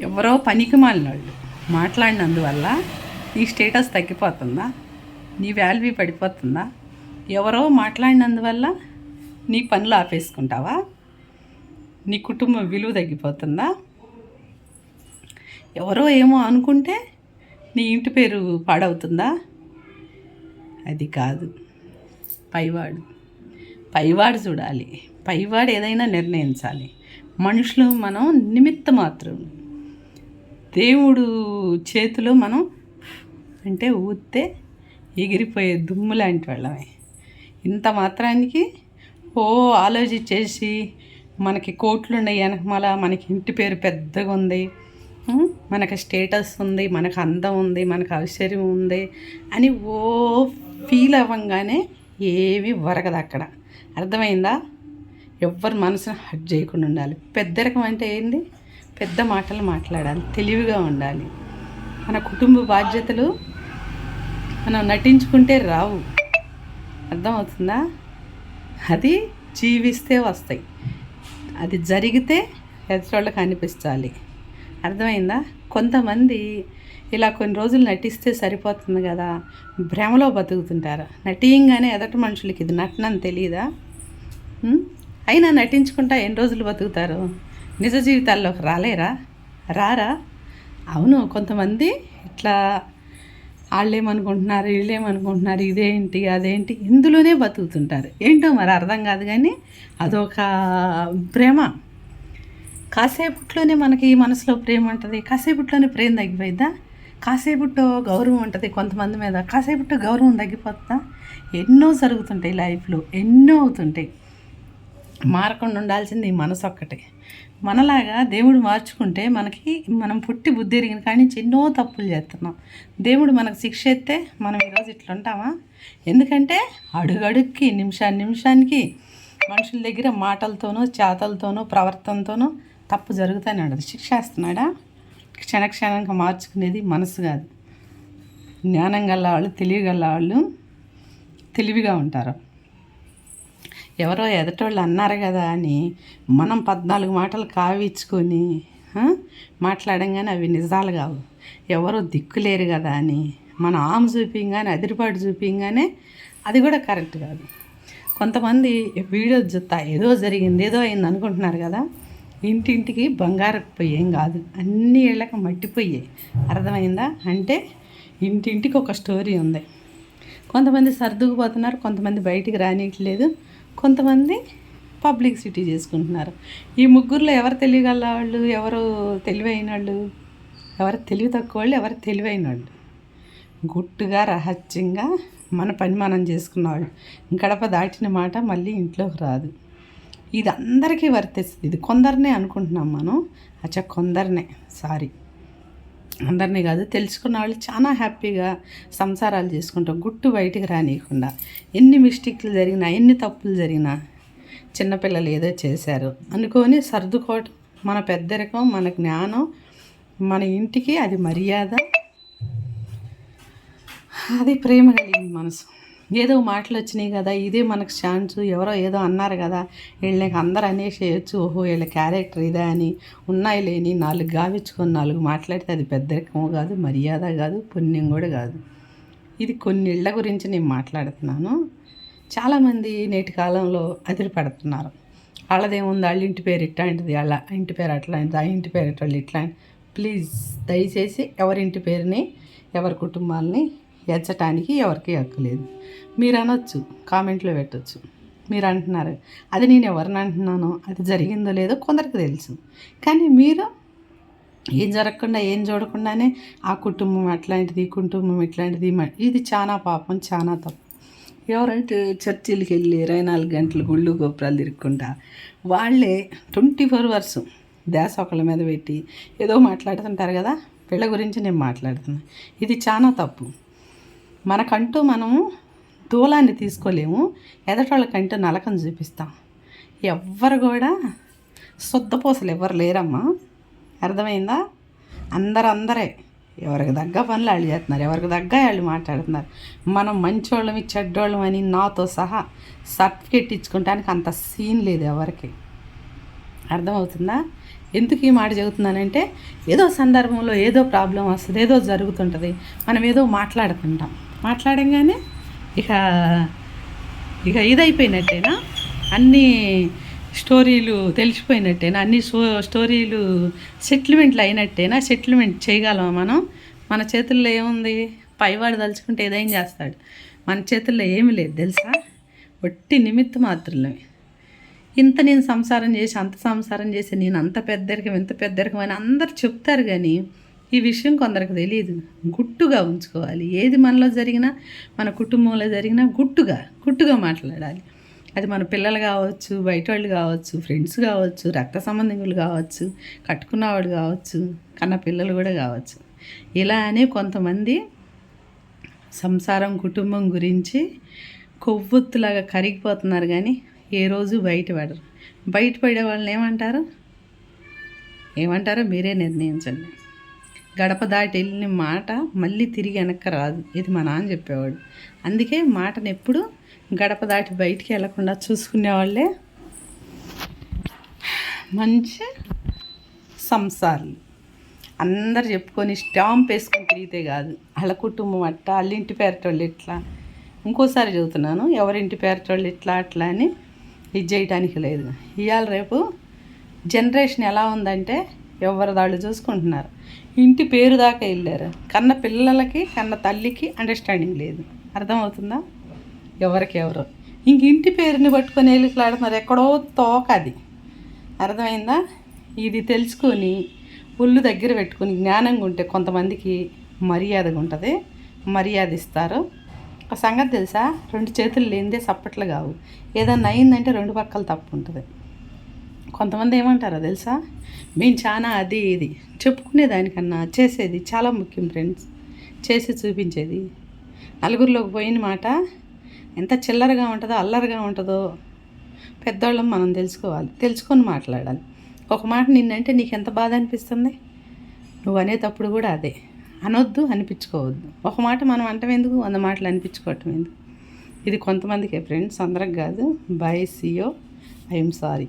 ఎవరో పనికి మాలినోళ్ళు మాట్లాడినందువల్ల నీ స్టేటస్ తగ్గిపోతుందా? నీ వాల్యూ పడిపోతుందా? ఎవరో మాట్లాడినందువల్ల నీ పనులు ఆపేసుకుంటావా? నీ కుటుంబం విలువ తగ్గిపోతుందా? ఎవరో ఏమో అనుకుంటే నీ ఇంటి పేరు పాడవుతుందా? అది కాదు. పైవాడు పైవాడు చూడాలి. పైవాడు ఏదైనా నిర్ణయించాలి. మనుషులు మనం నిమిత్త మాత్రం. దేవుడు చేతిలో మనం అంటే ఊస్తే ఎగిరిపోయే దుమ్ము లాంటి వాళ్ళమే. ఇంత మాత్రానికి ఆలోచించేసి మనకి కోట్లు ఉన్నాయి వెనకమాల, మనకి ఇంటి పేరు పెద్దగా ఉంది, మనకు స్టేటస్ ఉంది, మనకు అందం ఉంది, మనకు ఐశ్వర్యం ఉంది అని ఫీల్ అవ్వంగానే ఏమీ వరగదు అక్కడ. అర్థమైందా? ఎవ్వరి మనసును హర్ట్ చేయకుండా ఉండాలి. పెద్దరికం అంటే ఏంది? పెద్ద మాటలు మాట్లాడాలి, తెలివిగా ఉండాలి. మన కుటుంబ బాధ్యతలు మనం నటించుకుంటే రావు. అర్థమవుతుందా? అది జీవిస్తే వస్తాయి, అది జరిగితే ఎదురోళ్ళకి అనిపించాలి. అర్థమైందా? కొంతమంది ఇలా కొన్ని రోజులు నటిస్తే సరిపోతుంది కదా, భ్రమలో బతుకుతుంటారు. నటియంగానే ఎదటి మనుషులకి ఇది నటనని తెలియదా? అయినా నటించుకుంటా ఎన్ని రోజులు బతుకుతారు? నిజ జీవితాల్లోకి రారా? అవును, కొంతమంది ఇట్లా వాళ్ళేమనుకుంటున్నారు, వీళ్ళేమనుకుంటున్నారు, ఇదేంటి అదేంటి ఇందులోనే బతుకుతుంటారు. ఏంటో మరి అర్థం కాదు, కానీ అదొక ప్రేమ. కాసేపట్లోనే మనకి మనసులో ప్రేమ ఉంటుంది, కాసేపట్లోనే ప్రేమ తగ్గిపోయిద్దా? కాసేపట్లో గౌరవం ఉంటుంది కొంతమంది మీద, కాసేపట్లో గౌరవం తగ్గిపోతుందా? ఎన్నో జరుగుతుంటాయి లైఫ్లో, ఎన్నో అవుతుంటాయి. మారకుండా ఉండాల్సింది ఈ మనసు ఒక్కటే. మనలాగా దేవుడు మార్చుకుంటే మనం పుట్టి బుద్ధి ఎరిగిన కాడి నుంచి ఎన్నో తప్పులు చేస్తున్నాం. దేవుడు మనకు శిక్ష ఎత్తే మనం ఈరోజు ఇట్లా ఉంటామా? ఎందుకంటే అడుగడుక్కి నిమిషానికి మనుషుల దగ్గర మాటలతోనో చేతలతోనో ప్రవర్తనతోనో తప్పు జరుగుతూనే ఉండదు. శిక్ష వేస్తున్నాడా? క్షణక్షణంగా మార్చుకునేది మనసు కాదు. జ్ఞానం గల వాళ్ళు, తెలియగల వాళ్ళు తెలివిగా ఉంటారు. ఎవరో ఎదటోళ్ళు అన్నారు కదా అని మనం 14 మాటలు కావించుకొని మాట్లాడంగానే అవి నిజాలు కావు. ఎవరో దిక్కులేరు కదా అని మన ఆమె చూపించగానే, అదిరిపాటు చూపించగానే అది కూడా కరెక్ట్ కాదు. కొంతమంది వీడియో చూస్తా ఏదో జరిగింది, ఏదో అయింది అనుకుంటున్నారు కదా. ఇంటింటికి బంగారపు పొయ్యి ఏం కాదు, అన్ని ఏళ్ళకి మట్టిపోయాయి. అర్థమైందా? అంటే ఇంటింటికి ఒక స్టోరీ ఉంది. కొంతమంది సర్దుకుపోతున్నారు, కొంతమంది బయటికి రానియట్లేదు, కొంతమంది పబ్లిసిటీ చేసుకుంటున్నారు. ఈ ముగ్గురులో ఎవరు తెలియగల వాళ్ళు, ఎవరు తెలివైన వాళ్ళు, ఎవరు తెలివి తక్కువ వాళ్ళు, ఎవరు తెలివైన వాళ్ళు? గుట్టుగా రహస్యంగా మన పని మనం చేసుకున్న వాళ్ళు. గడప దాటిన మాట మళ్ళీ ఇంట్లోకి రాదు. ఇది అందరికీ వర్తిస్తుంది. ఇది కొందరినే అనుకుంటున్నాం మనం. కొందరినే, అందరినీ కాదు. తెలుసుకున్న వాళ్ళు చాలా హ్యాపీగా సంసారాలు చేసుకుంటాం, గుట్టు బయటికి రానియకుండా. ఎన్ని మిస్టేక్లు జరిగినా, ఎన్ని తప్పులు జరిగినా, చిన్నపిల్లలు ఏదో చేశారు అనుకొని సర్దుకోవటం మన పెద్దరికం, మన జ్ఞానం, మన ఇంటికి అది మర్యాద, అది ప్రేమ కలిగిన మనసు. ఏదో మాటలు వచ్చినాయి కదా, ఇదే మనకు ఛాన్స్, ఎవరో ఏదో అన్నారు కదా, వీళ్ళకి అందరూ అనేసేయచ్చు, వీళ్ళ క్యారెక్టర్ ఇదే అని ఉన్నాయి లేని 4 గావించుకొని 4 మాట్లాడితే అది పెద్దరికము కాదు, మర్యాద కాదు, పుణ్యం కూడా కాదు. ఇది కొన్ని ఇళ్ళ గురించి నేను మాట్లాడుతున్నాను. చాలామంది నేటి కాలంలో అదిరిపడుతున్నారు. వాళ్ళదేముంది, వాళ్ళ ఇంటి పేరు ఇట్లాంటిది, వాళ్ళ ఇంటి పేరు అట్లాంటిది, ఆ ఇంటి పేరు వాళ్ళు ఇట్లాంటి. ప్లీజ్ దయచేసి ఎవరింటి పేరుని, ఎవరి కుటుంబాలని ఎచ్చటానికి ఎవరికి హక్కులేదు. మీరు అనొచ్చు, కామెంట్లో పెట్టచ్చు. మీరు అంటున్నారు, అది నేను ఎవరిని అంటున్నానో, అది జరిగిందో లేదో కొందరికి తెలుసు. కానీ మీరు ఏం జరగకుండా, ఏం చూడకుండానే ఆ కుటుంబం అట్లాంటిది, ఈ కుటుంబం ఇట్లాంటిది, ఇది చాలా పాపం, చాలా తప్పు. ఎవరంటే చర్చిలకి వెళ్ళి 24 గంటలు గుళ్ళు గోపురాలు తిరుక్కుంటా వాళ్ళే 24 అవర్స్ దేశ ఒకళ్ళ మీద పెట్టి ఏదో మాట్లాడుతుంటారు కదా. వీళ్ళ గురించి నేను మాట్లాడుతున్నాను. ఇది చాలా తప్పు. మనకంటూ మనము దూలాన్ని తీసుకోలేము, ఎదటోళ్ళకంటూ నలకం చూపిస్తాం. ఎవ్వరు కూడా శుద్ధపూసలు ఎవరు లేరమ్మా. అర్థమైందా? అందరే ఎవరికి తగ్గ పనులు వాళ్ళు చేస్తున్నారు, ఎవరికి తగ్గ వాళ్ళు మాట్లాడుతున్నారు. మనం మంచోళ్ళమి చెడ్డోళ్ళం అని నాతో సహా సర్టిఫికెట్ ఇచ్చుకోవడానికి అంత సీన్ లేదు ఎవరికి. అర్థమవుతుందా? ఎందుకు ఈ మాట చెబుతున్నానంటే ఏదో సందర్భంలో ఏదో ప్రాబ్లం వస్తుంది, ఏదో జరుగుతుంటుంది, మనం ఏదో మాట్లాడుతుంటాం. మాట్లాడంగానే ఇక ఇక ఇదైపోయినట్టేనా, అన్నీ స్టోరీలు తెలిసిపోయినట్టేనా, అన్ని స్టోరీలు సెటిల్మెంట్లు అయినట్టేనా? సెటిల్మెంట్ చేయగలమా మనం? మన చేతుల్లో ఏముంది? పైవాడు తలుచుకుంటే ఏదైనా చేస్తాడు. మన చేతుల్లో ఏమీ లేదు తెలుసా, ఒట్టి నిమిత్త మాత్రమే. ఇంత నేను సంసారం చేసి అంత సంసారం చేసి నేను అంత పెద్దరికం ఇంత పెద్దరికం అని అందరు చెప్తారు, కానీ ఈ విషయం కొందరికి తెలియదు. గుట్టుగా ఉంచుకోవాలి. ఏది మనలో జరిగినా, మన కుటుంబంలో జరిగినా గుట్టుగా మాట్లాడాలి. అది మన పిల్లలు కావచ్చు, బయట వాళ్ళు కావచ్చు, ఫ్రెండ్స్ కావచ్చు, రక్త సంబంధికులు కావచ్చు, కట్టుకున్నవాడు కావచ్చు, కన్న పిల్లలు కూడా కావచ్చు. ఇలా అని కొంతమంది సంసారం కుటుంబం గురించి కొవ్వొత్తులాగా కరిగిపోతున్నారు, కానీ ఏ రోజు బయటపడే వాళ్ళని ఏమంటారో మీరే నిర్ణయించండి. గడప దాటి వెళ్ళిన మాట మళ్ళీ తిరిగి వెనక్కి రాదు, ఇది మా నాన్న చెప్పేవాడు. అందుకే మాటను ఎప్పుడు గడప దాటి బయటికి వెళ్ళకుండా చూసుకునేవాళ్ళే మంచి సంసారాలు. అందరు చెప్పుకొని స్టాంప్ వేసుకొని తిరిగితే కాదు, వాళ్ళ కుటుంబం అట్లా, వాళ్ళ ఇంటి పేరటోళ్ళు ఇట్లా. ఇంకోసారి చెబుతున్నాను, ఎవరింటి పేరటోళ్ళు ఇట్లా అట్లా అని ఇది చేయటానికి లేదు. ఇవాళ రేపు జనరేషన్ ఎలా ఉందంటే ఎవరిదాళ్ళు చూసుకుంటున్నారు. ఇంటి పేరు దాకా వెళ్ళారు. కన్న పిల్లలకి కన్న తల్లికి అండర్స్టాండింగ్ లేదు. అర్థమవుతుందా? ఎవరికెవరో ఇంక ఇంటి పేరుని పట్టుకొని వెళ్ళిలాడుతున్నారు, ఎక్కడో తోక అది. అర్థమైందా? ఇది తెలుసుకొని ఒళ్ళు దగ్గర పెట్టుకొని జ్ఞానంగా ఉంటే కొంతమందికి మర్యాదగా ఉంటుంది, మర్యాద ఇస్తారు. ఒక సంగతి తెలుసా, 2 చేతులు లేనిదే సప్పట్లు కావు. ఏదన్నా అయిందంటే 2 పక్కలు తప్పు ఉంటుంది. కొంతమంది ఏమంటారో తెలుసా, మేము చాలా అది ఇది చెప్పుకునేదానికన్నా చేసేది చాలా ముఖ్యం ఫ్రెండ్స్. చేసి చూపించేది. నలుగురిలోకి పోయిన మాట ఎంత చిల్లరగా ఉంటుందో, అల్లరిగా ఉంటుందో పెద్దవాళ్ళం మనం తెలుసుకొని మాట్లాడాలి. ఒక మాట నిన్నంటే నీకు ఎంత బాధ అనిపిస్తుంది, నువ్వు అనేటప్పుడు కూడా అదే అనొద్దు, అనిపించుకోవద్దు. ఒక మాట మనం అంటాం ఎందుకు, 100 మాటలు అనిపించుకోవటం ఎందుకు? ఇది కొంతమందికే ఫ్రెండ్స్, అందరికి కాదు. Bye, see you, I'm sorry.